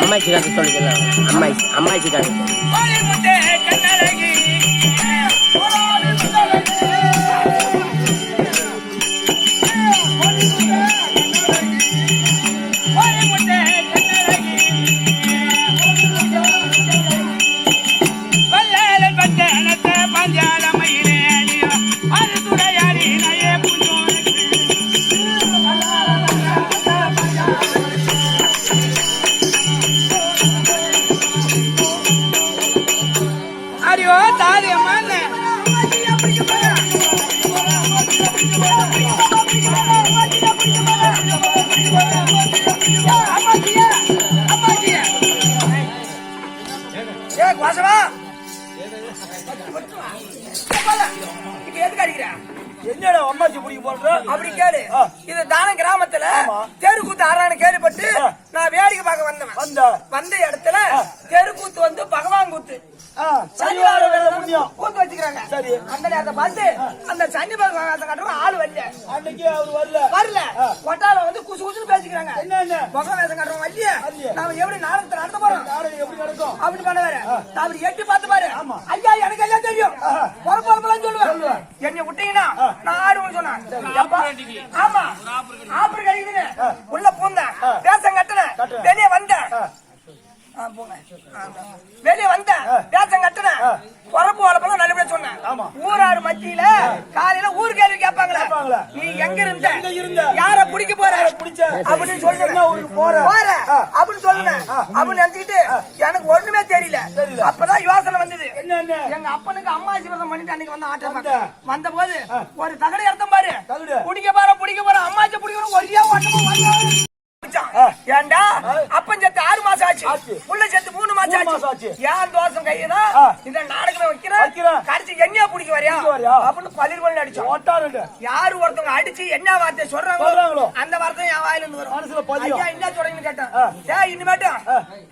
அம்மாச்சி காட்டு சொல்லிக்கலாம். அம்மாச்சி காட்டு என்னடா அம்மாச்சி பிடிக்க போற அப்படி கேளு. இது தான கிராமத்துல தெருக்கூத்து ஆறான கேள்விப்பட்டு நான் வேடிக்கை பார்க்க வந்த இடத்துல தெருக்கூத்து வந்து பகவான் கூத்து கூத்து வச்சுக்கிறாங்க. சரி, அந்த நேரத்தை பார்த்து அந்த சனி பகவான் கட்டுற ஆள் வரல. அன்னைக்கு அவர் வரல கொட்டால வந்து குசு குசுன்னு பேசிக்கிறாங்க. பகவான் வேஷம் கட்டுறோம் வரலையே, நாம எப்படி நாடகத்தை நடத்த போறோம், எப்படி நடக்கும் அப்படி பண்ண வேற. அப்படி எட்டி பார்த்து பாரு. ஐயா எனக்கு எல்லாம் தெரியும், பொறப்பெல்லாம் சொல்லுவேன். என்னை விட்டீங்கன்னா நான் ஆடுவேன்னு சொன்னேன். ஆமா, ஆப்பர் கழிக்குதுன்னு உள்ள பூந்த வேஷம் கட்டுன, வெளியே வந்த வேஷம் கட்டுன, பொறப்பு வளப்பெல்லாம் நல்லபடியா சொன்னேன். ஊராடு மத்தியில காலையில ஊர் கேள்வி கேட்பாங்களே, நீ எங்க இருந்த, யார பிடிக்க போற அப்படின்னு சொல்லுங்க, போற அப்படின்னு சொல்லுங்க அப்படின்னு நினைச்சுக்கிட்டு எனக்கு ஒண்ணுமே தெரியல. அப்பதான் யோசனை வந்தது. எங்க அப்பனுக்கு அம்மா சிவசம் பண்ணிட்டு அன்னைக்கு வந்து ஆட்டம் வந்த போது ஒரு தகடை எடுத்தம் பாரு, பிடிக்க போற அம்மாச்சி பிடிக்கணும் ஒரே ஓட்டமா ஏண்டா அப்பன் செத்து 6 மாசம் ஆச்சு, புள்ள செத்து 3 மாசம் ஆச்சு. ஏன் தோசம் கையினா இந்த நாடகமே வைக்கிறேன், கடிச்சு என்ன பிடிக்க வரையா அப்படின்னு 10 பண்ணி அடிச்சோம். யாரு ஒருத்தவங்க அடிச்சு என்ன வார்த்தை சொல்றாங்களோ அந்த வார்த்தை என் வாயில இருந்து வரும். ஐயா என்ன சொல்றீங்கன்னு கேட்டேன். இனிமேட்டும்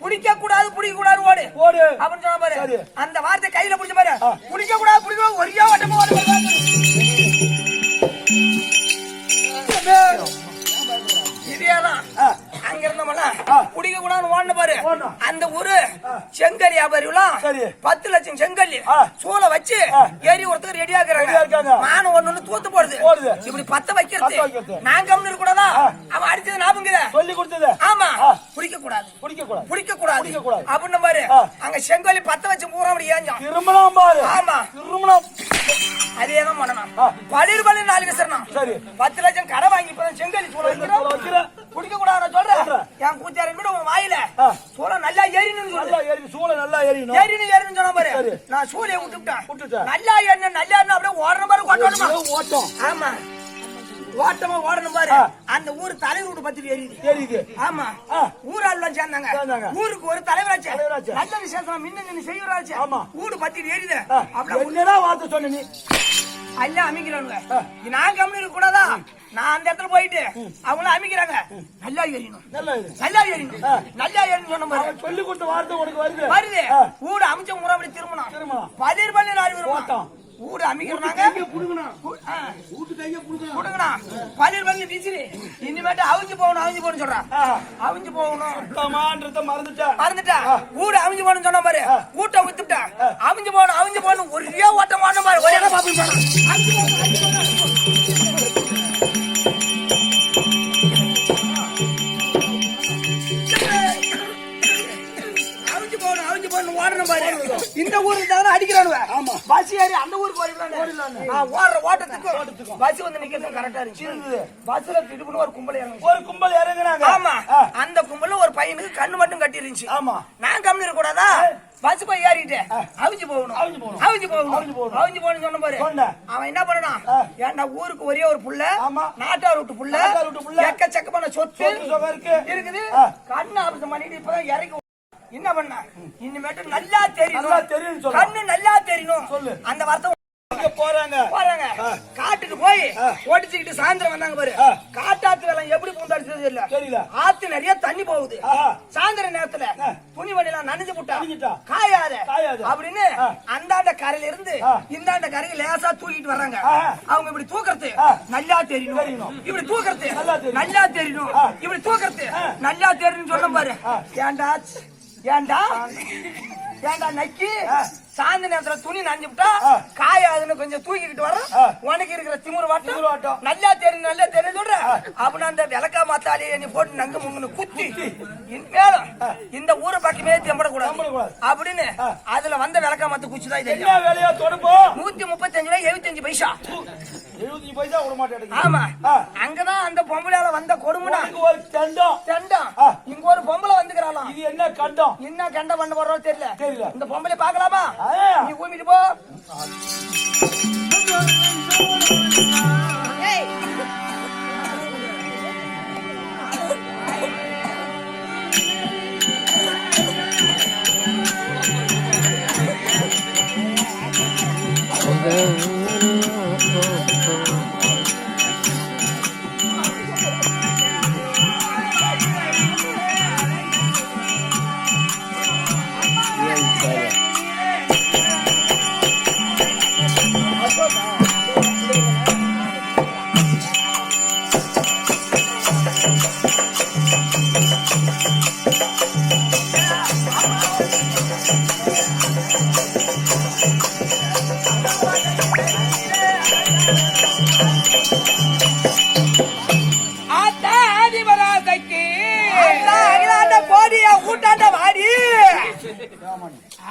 பிடிக்க கூடாது ஓடு அப்படின்னு சொன்ன பாரு. அந்த வார்த்தை கையில பிடிச்ச பாரு, பிடிக்க கூடாது ஒரே ஓட்டமா ஓடு. அங்க இருந்தோம்ல குடிக்க கூடாது ஓடுன பாரு. அந்த ஊரு செங்கல் வியாபாரிலாம் 10 லட்சம் செங்கல் சூள வச்சு ஏறி ஒருத்தர் ரெடியா இருக்கிறாங்க. மானம் ஒண்ணு தூத்து போடுது, இப்படி 10 வைக்கிறது. நான் கம்னு இருக்க கூடாதா, அவன் அடிச்சது ஞாபகம் சொல்லி கொடுத்தது. ஆமா, குடிக்க கூடாது அப்படின்னு பாரு. அங்க செங்கல் 10 வச்சு பூரா அப்படி ஏஞ்சான். ஆமா, அதேதான் பண்ணணும். பளிர் 4 விசரணம் 10 லட்சம் கடை வாங்கி செங்கல் சூள வைக்கிறோம். குடிக்க கூடாது சொல்றேன். என் கூத்தாரி கூட உங்க வாயில சூளை நல்லா ஏறினு சொன்ன பாரு. நான் சூளையை விட்டுட்டேன். நல்லா ஏறின அப்படியே ஓடுற மாதிரி ஓட்டம். ஆமா, ஓட்டமா ஓடணும் பாரு. அந்த ஊர் தலைவர் வீடு பத்தி எரியுது. ஆமா, ஊராள் சேர்ந்தாங்க. ஊருக்கு ஒரு தலைவராச்சு, நல்ல விசேஷம் மின்னு செய்யறாச்சு. வீடு பத்தி எரியுது. அப்படியே வார்த்தை சொன்ன நீ ஐயா அமைக்கிறானுங்க. நான் கம்மி இருக்க கூடாதா, நான் அந்த இடத்துல போயிட்டு அவங்களும் அமைக்கிறாங்க. நல்லா ஏறினும் சொன்ன மாதிரி சொல்லி கொடுத்த வார்த்தை உனக்கு வருது. வீடு அமைச்ச முறை அப்படி திரும்பணும். 10 பண்ணி 4 ஓட்டம் ஊடு அமைக்கிறாங்க புடுங்கண்ணா பன்னீர் பண்ணி வீசிரி இனிமேட்டு அவிஞ்சு போகணும் சொல்றான் அவிஞ்சு போகணும் மறந்துட்டா ஊடு அவிஞ்சு போகணும்னு சொன்ன பாரு ஊட்ட வித்துட்டா அவிஞ்சு போகணும் ஒரே ஓட்டம் ஓடணும் பாரு ஒரே பாப்பு ஓடணும் பாரு இந்த ஊருக்கு தான் அடிக்கிறானுவ பஸ் ஏறி அந்த ஊருக்கு ஓடுற ஓட்டத்துக்கும் பஸ் வந்து நிக்கிறது கரெக்டா இருந்துச்சு பஸ்ல திடுப்புன்னு ஒரு கும்பல் இறங்குனாங்க ஆமா அந்த கும்பல்ல ஒரு பையனுக்கு கண்ணு மட்டும் கட்டி இருந்துச்சு ஆமா நான் கம்மி இருக்க கூடாதா பஸ் போய் ஏறிட்டு அவிஞ்சு போகணும் சொன்ன பாரு அவன் என்ன பண்ணான் ஏன்னா ஊருக்கு ஒரே ஒரு புள்ள நாட்டார் விட்டு புள்ள எக்கச்சக்கமான சொத்து இருக்குது கண்ணு ஆபத்து பண்ணிட்டு இப்பதான் இறங்கி என்ன பண்ண இனிமேட்டு நல்லா தெரியும் கண்ணு நல்லா தெரியணும் சொல்லு அந்த வார்த்தை போறாங்க காட்டுக்கு போய் ஓடிச்சுக்கிட்டு சாயந்தரம் வந்தாங்க பாரு காட்டாத்து வேலை எப்படி பூந்தாடிச்சது தெரியல ஆத்து நிறைய தண்ணி போகுது சாயந்தர நேரத்துல துணி வண்டிலாம் நனைஞ்சு விட்டா காயாது அப்படின்னு அந்தாண்ட கரையில இருந்து இந்தாண்ட கரைக்கு லேசா தூக்கிட்டு வர்றாங்க அவங்க இப்படி தூக்குறது நல்லா தெரியணும் இப்படி தூக்குறது நல்லா தெரியணும் இப்படி தூக்குறது நல்லா தெரியணும் சொன்ன பாரு ஏண்டா நக்கி சாயந்த நேரத்துல துணி நனைஞ்சு விட்டா காயாதுன்னு கொஞ்சம் தூக்கிக்கிட்டு வர உனக்கு இருக்கிற திமுரு வாட்டம் நல்லா தெரியும் சொல்ற அப்படின்னு அந்த விளக்கா மாத்தாலே நீ போட்டு நங்க முங்கன்னு குத்தி மேலும் இந்த ஊரை பக்கமே தெம்படக்கூடாது அப்படின்னு அதுல வந்த விளக்கா மாத்த குச்சிதான் இது 135 ரூபாய் 75 பைசா 75 பைசா விட மாட்டேன் ஆமா அங்கதான் அந்த பொம்பளையால வந்த கொடுமுடா ஒரு தண்டம் இங்க ஒரு பொம்பளை வந்துக்கிறாளாம் இது என்ன கண்டம் என்ன கண்டம் பண்ண போறோம் தெரியல இந்த பொம்பளை பாக்கலாமா நீ ஊமிட்டு போ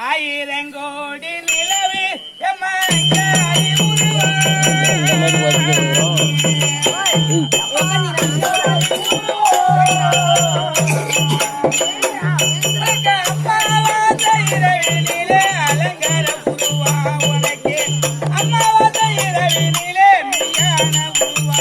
ஆயிரங்கோடி நிலவு அலங்கார புதுவா உனக்கு அம்மாவாத இரவினிலே மெய்யான புதுவா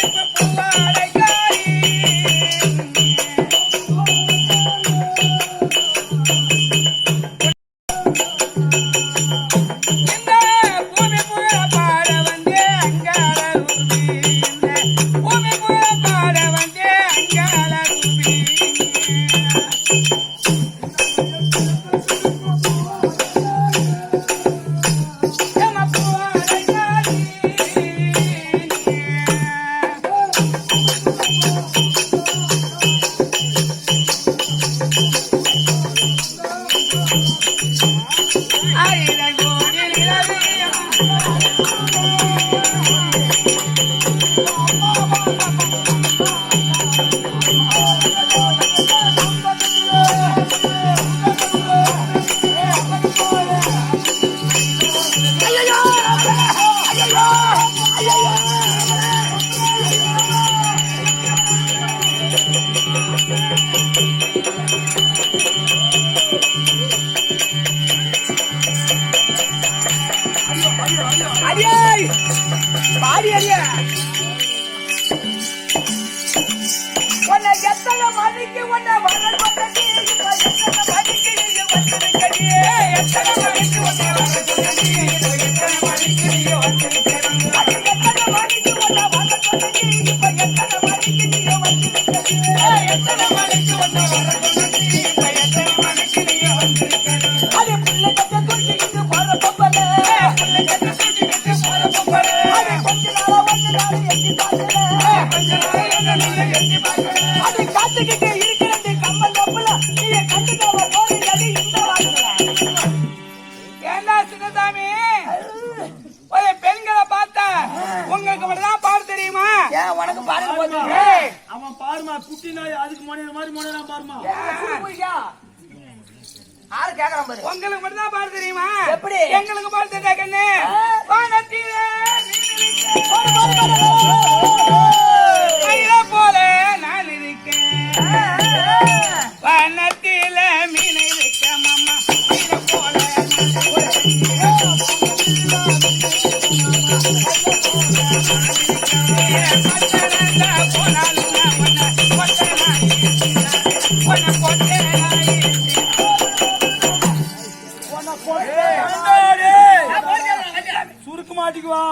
சிரிப்பு பூவாடைக்காரி இந்த பூமி புகழ பாட வந்தே அங்காள ரூபி இந்த பூமி புகழ பாட வந்தே அங்காள ரூபி ஏமா பூவாடைக்காரி ஆயிரம் கோடி நிலவியம் அடியே பாடி அடியே உன்னை எத்தனை மணிக்கு உன்னை வரல் பண்ணி இப்ப எத்தனை மணிக்கு நீ வந்திருக்கடி எத்தனை மணிக்கு உன்னை வரல் பண்ணி எத்தனை மணிக்கு நீ வந்திருக்கடி அது எத்தனை மணிக்கு உன்னை வரல் பண்ணி இப்ப எத்தனை மணிக்கு நீ வந்திருக்கடி எத்தனை மணிக்கு உன்னை வரல் பண்ணி இப்ப எத்தனை மணிக்கு நீ வந்திருக்கடி அது புள்ள கட்ட குடிச்சிட்டு போற பொம்பல புள்ள கட்ட குடிச்சிட்டு போற பொம்பல அது கொஞ்ச நாள் எட்டி பாக்கல கொஞ்ச நாள் எட்டி பாக்கல அது காத்துக்கிட்டு இருக்கிறது கம்மல் கப்பல நீ கண்டுக்காம போறீங்க இந்த வாங்கல ஏண்டா சின்னசாமி ஒரு பெண்களை பார்த்தா உங்களுக்கு மட்டும் தான் பாட தெரியுமா ஏன் உனக்கு பாருங்க போது ஏய், அவன் பாருமா குட்டி நாய் அதுக்கு மொழியிற மாதிரி மொழியலாம் பாருமா ஆறு கேக்குறான் பாரு உங்களுக்கு மட்டும் தான் பாட தெரியுமா எப்படி? எங்களுக்கு பாட தெரியா கண்ணு வானத்திலே மயிலை போல நான் இருக்கேன் வானத்தில மீன் இருக்க மாமா மயிலை போல சுருக்கு மாட்டிக்குவா